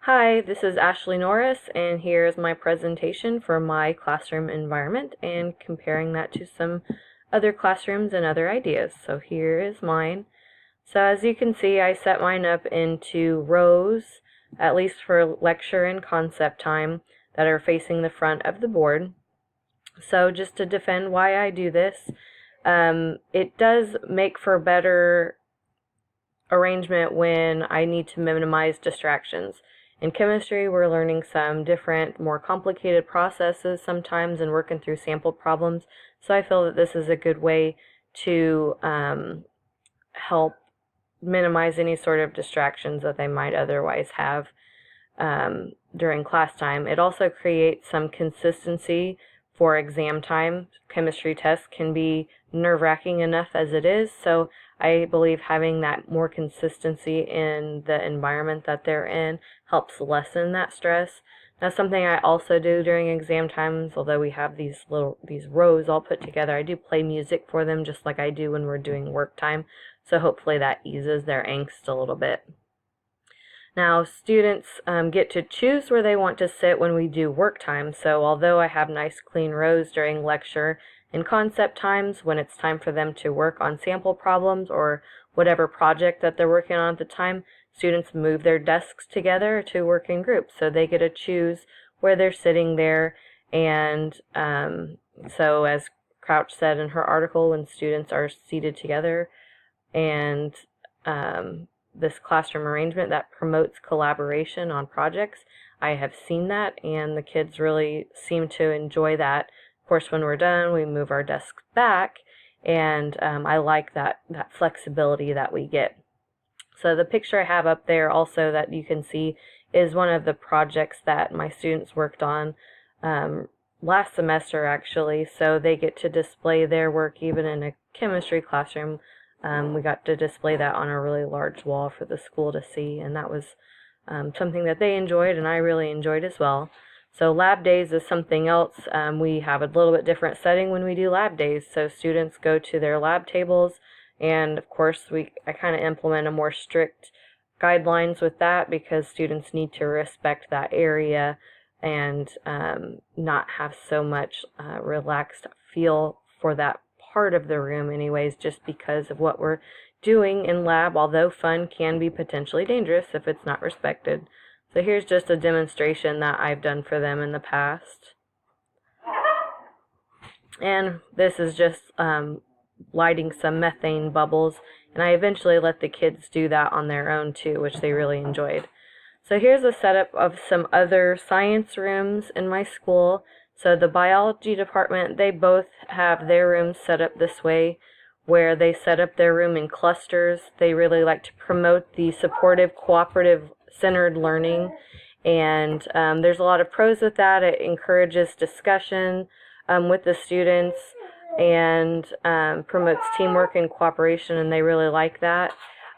Hi, this is Ashley Norris, and here's my presentation for my classroom environment and comparing that to some other classrooms and other ideas. So here is mine. So as you can see, I set mine up into rows, at least for lecture and concept time, that are facing the front of the board. So just to defend why I do this, it does make for better arrangement when I need to minimize distractions. In chemistry, we're learning some different, more complicated processes sometimes and working through sample problems. So I feel that this is a good way to help minimize any sort of distractions that they might otherwise have during class time. It also creates some consistency for exam time. Chemistry tests can be nerve-wracking enough as it is, so I believe having that more consistency in the environment that they're in helps lessen that stress. Now, something I also do during exam times, although we have these rows all put together, I do play music for them just like I do when we're doing work time. So hopefully that eases their angst a little bit. Now, students get to choose where they want to sit when we do work time. So although I have nice clean rows during lecture and concept times, when it's time for them to work on sample problems or whatever project that they're working on at the time, students move their desks together to work in groups. So they get to choose where they're sitting there. And so as Crouch said in her article, when students are seated together and this classroom arrangement that promotes collaboration on projects. I have seen that, and the kids really seem to enjoy that. Of course, when we're done, we move our desks back, and I like that flexibility that we get. So the picture I have up there also that you can see is one of the projects that my students worked on last semester, actually. So they get to display their work even in a chemistry classroom. We got to display that on a really large wall for the school to see, and that was something that they enjoyed and I really enjoyed as well. So lab days is something else. We have a little bit different setting when we do lab days. So students go to their lab tables, and of course I kind of implement a more strict guidelines with that because students need to respect that area and not have so much relaxed feel for that part of the room anyways, just because of what we're doing in lab, although fun can be potentially dangerous if it's not respected. So here's just a demonstration that I've done for them in the past. And this is just lighting some methane bubbles, and I eventually let the kids do that on their own too, which they really enjoyed. So here's a setup of some other science rooms in my school. So the biology department, they both have their rooms set up this way, where they set up their room in clusters. They really like to promote the supportive, cooperative, centered learning, and there's a lot of pros with that. It encourages discussion with the students and promotes teamwork and cooperation, and they really like that.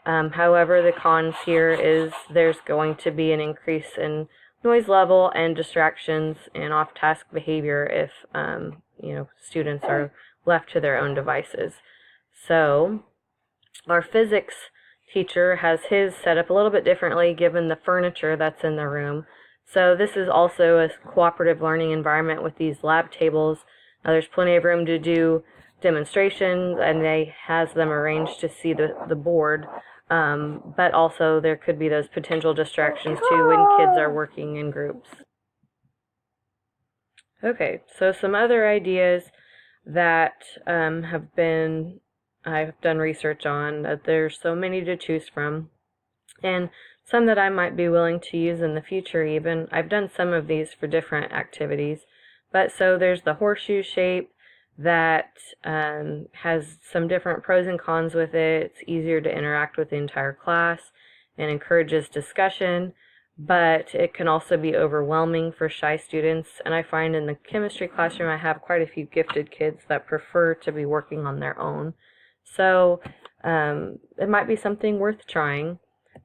However, the cons here is there's going to be an increase in noise level and distractions and off-task behavior if students are left to their own devices. So our physics teacher has his set up a little bit differently given the furniture that's in the room. So this is also a cooperative learning environment with these lab tables. Now there's plenty of room to do demonstrations, and they has them arranged to see the board. But also there could be those potential distractions too when kids are working in groups. Okay, so some other ideas that I've done research on, that there's so many to choose from, and some that I might be willing to use in the future even. I've done some of these for different activities, but so there's the horseshoe shape that has some different pros and cons with it. It's easier to interact with the entire class and encourages discussion, but it can also be overwhelming for shy students. And I find in the chemistry classroom I have quite a few gifted kids that prefer to be working on their own. So it might be something worth trying.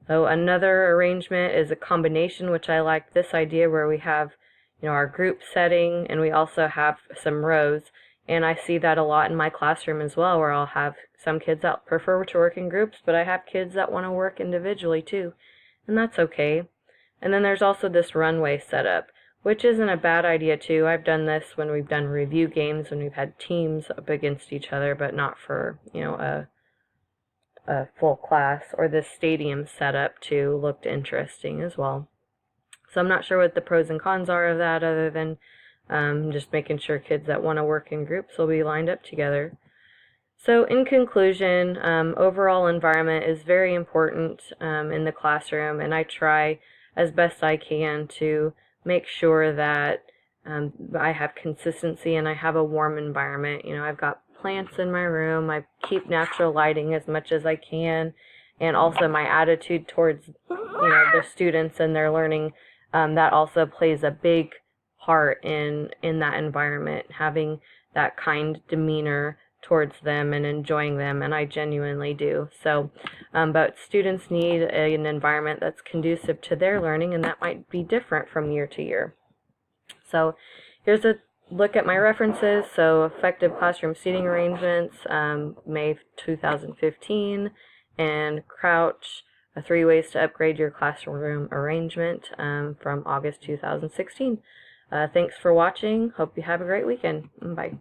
So another arrangement is a combination, which I like this idea where we have our group setting and we also have some rows. And I see that a lot in my classroom as well, where I'll have some kids that prefer to work in groups, but I have kids that want to work individually too, and that's okay. And then there's also this runway setup, which isn't a bad idea too. I've done this when we've done review games, when we've had teams up against each other, but not for, a full class. Or this stadium setup too looked interesting as well. So I'm not sure what the pros and cons are of that, other than just making sure kids that want to work in groups will be lined up together. So in conclusion, overall environment is very important in the classroom, and I try as best I can to make sure that I have consistency and I have a warm environment. I've got plants in my room. I keep natural lighting as much as I can, and also my attitude towards the students and their learning, that also plays a big part in that environment, having that kind demeanor towards them and enjoying them, and I genuinely do. So, but students need an environment that's conducive to their learning, and that might be different from year to year. So here's a look at my references. So effective classroom seating arrangements, May 2015, and Crouch, 3 ways to upgrade your classroom arrangement, from August 2016. Thanks for watching. Hope you have a great weekend. Bye.